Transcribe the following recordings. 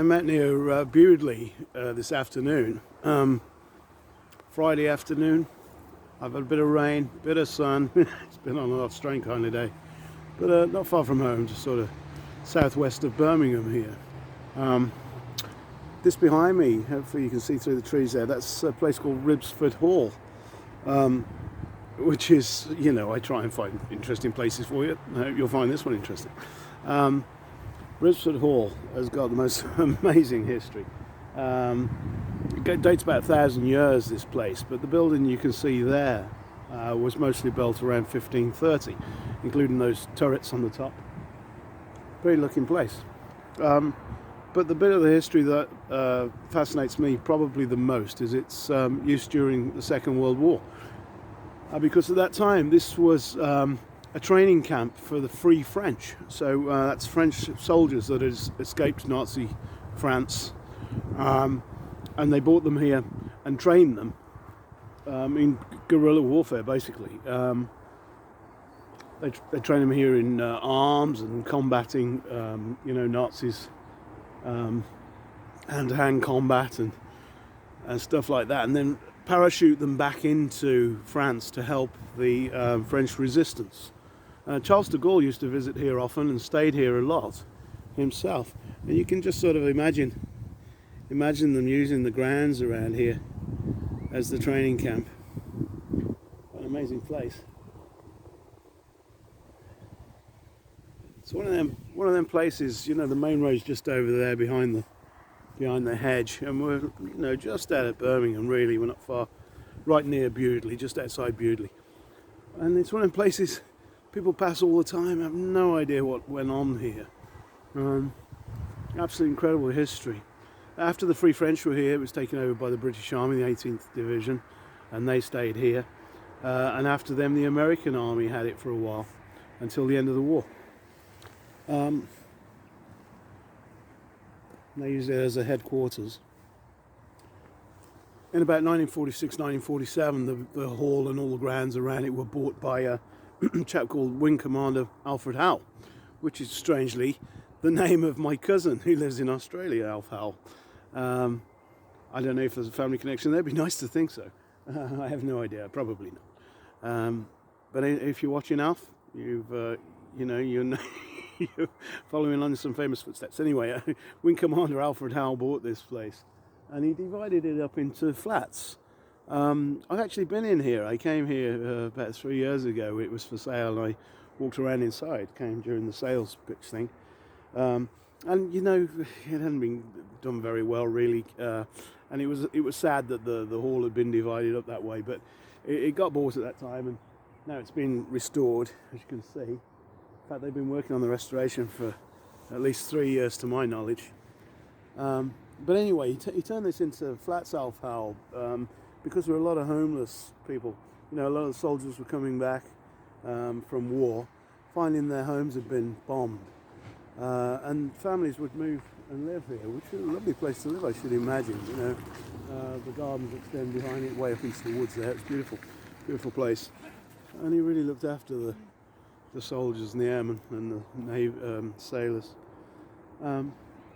I'm out near Bewdley this afternoon, Friday afternoon. I've had a bit of rain, a bit of sun. It's been on and off strain kind of day, but not far from home, just sort of southwest of Birmingham here. This behind me, hopefully you can see through the trees there, that's a place called Ribbesford Hall, which is, you know, I try and find interesting places for you. I hope you'll find this one interesting. Ribbesford Hall has got the most amazing history. It dates about 1,000 years, this place, but the building you can see there was mostly built around 1530, including those turrets on the top. Pretty looking place. But the bit of the history that fascinates me probably the most is its use during the Second World War. Because at that time this was a training camp for the Free French. So that's French soldiers that had escaped Nazi France. And they brought them here and trained them in guerrilla warfare, basically. They trained them here in arms and combating, you know, Nazis, hand-to-hand combat and stuff like that, and then parachute them back into France to help the French resistance. Charles de Gaulle used to visit here often and stayed here a lot himself, and you can just sort of imagine them using the grounds around here as the training camp. An amazing place. It's one of them places, you know, the main road's just over there behind the hedge, and we're, you know, just out of Birmingham really. We're not far, right near Bewdley, just outside Bewdley. And it's one of them places people pass all the time, have no idea what went on here. Absolutely incredible history. After the Free French were here, it was taken over by the British Army, the 18th Division, and they stayed here. And after them, the American Army had it for a while, until the end of the war. They used it as a headquarters. In about 1946, 1947, the hall and all the grounds around it were bought by a chap called Wing Commander Alfred Howell, which is strangely the name of my cousin who lives in Australia, Alf Howell. I don't know if there's a family connection there. It'd be nice to think so. I have no idea. Probably not. But if you're watching Alf, you're following on some famous footsteps. Anyway, Wing Commander Alfred Howell bought this place, and he divided it up into flats. I've actually been in here. I came here about 3 years ago. It was for sale, and I walked around inside. Came during the sales pitch thing. And you know, it hadn't been done very well really, and it was sad that the hall had been divided up that way, but it got bought at that time, and now it's been restored, as you can see. In fact, they've been working on the restoration for at least 3 years to my knowledge. But anyway, he turned this into flats, Alf Howell, because there were a lot of homeless people. You know, a lot of the soldiers were coming back from war, finding their homes had been bombed. And families would move and live here, which is a lovely place to live, I should imagine. You know, the gardens extend behind it, way up into the woods there. It's beautiful, beautiful place. And he really looked after the soldiers and the airmen and the sailors.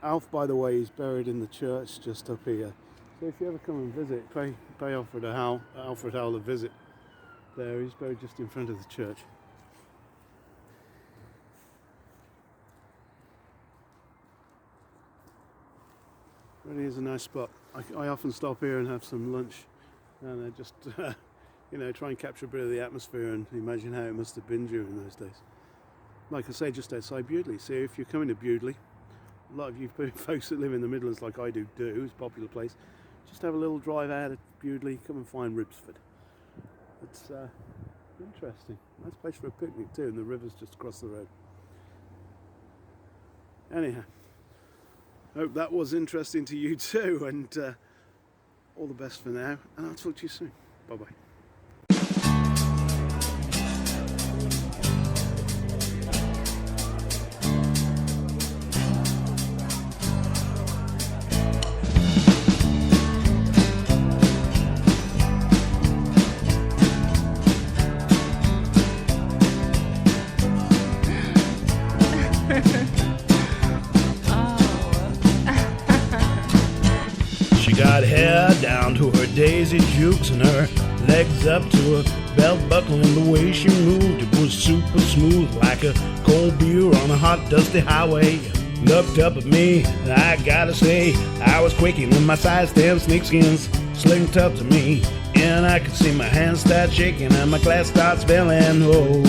Alf, by the way, is buried in the church just up here. So if you ever come and visit, pay Alfred Howell a visit. There, he's buried just in front of the church. Really is a nice spot. I often stop here and have some lunch, and I just, you know, try and capture a bit of the atmosphere and imagine how it must have been during those days. Like I say, just outside Bewdley. So if you're coming to Bewdley, a lot of you folks that live in the Midlands like I do, it's a popular place. Just have a little drive out of Bewdley, come and find Ribbesford. It's interesting. Nice place for a picnic too, and the river's just across the road. Anyhow, hope that was interesting to you too, and all the best for now, and I'll talk to you soon. Bye bye. daisy jukes and her legs up to her belt buckle, and the way she moved, it was super smooth like a cold beer on a hot dusty highway. Looked up at me, and I gotta say, I was quaking when my size 10 snakeskins slinked up to me, and I could see my hands start shaking and my glass start spilling. Oh,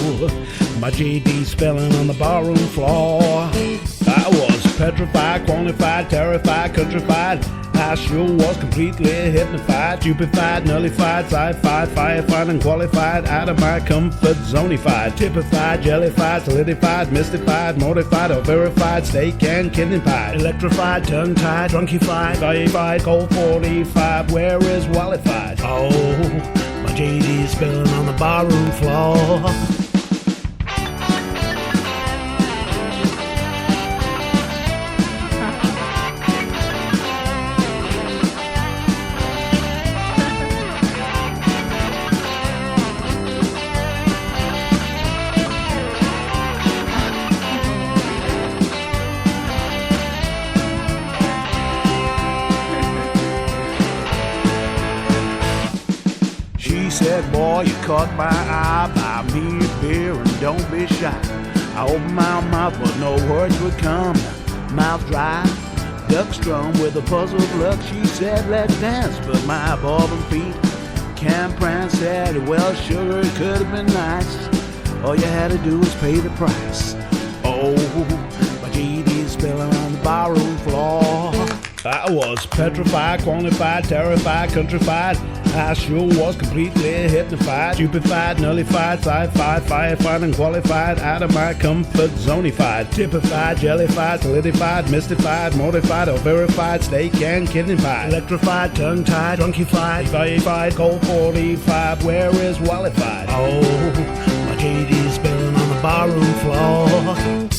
my JD spilling on the barroom floor. I was petrified, quantified, terrified, countrified. I sure was completely hypnotified, stupefied, nullified, sci-fi, firefied, unqualified, out of my comfort zone-ified, typified, jellified, solidified, mystified, mortified, or verified, steak and kidney pie, electrified, tongue-tied, drunkified, firefied, cold 45, where is wallified? Oh, my JD's spilling on the barroom floor. She said, boy, you caught my eye, buy me a beer and don't be shy. I opened my mouth but no words would come, mouth dry, duck strung with a puzzled look. She said, let's dance, but my bobbing feet can't prance. Said, well, sugar, it could have been nice, all you had to do was pay the price. Oh, my GD's spilling on the barroom floor. I was petrified, quantified, terrified, countrified. I sure was completely hypnotified, stupefied, nullified, sci-fi, firefied, unqualified, out of my comfort zone-ified, typified, jellified, solidified, mystified, mortified, or verified, steak and kidney pie, electrified, tongue-tied, drunkified, firefied, cold 45, where is wallified? Oh, my JD's spilling on the barroom floor.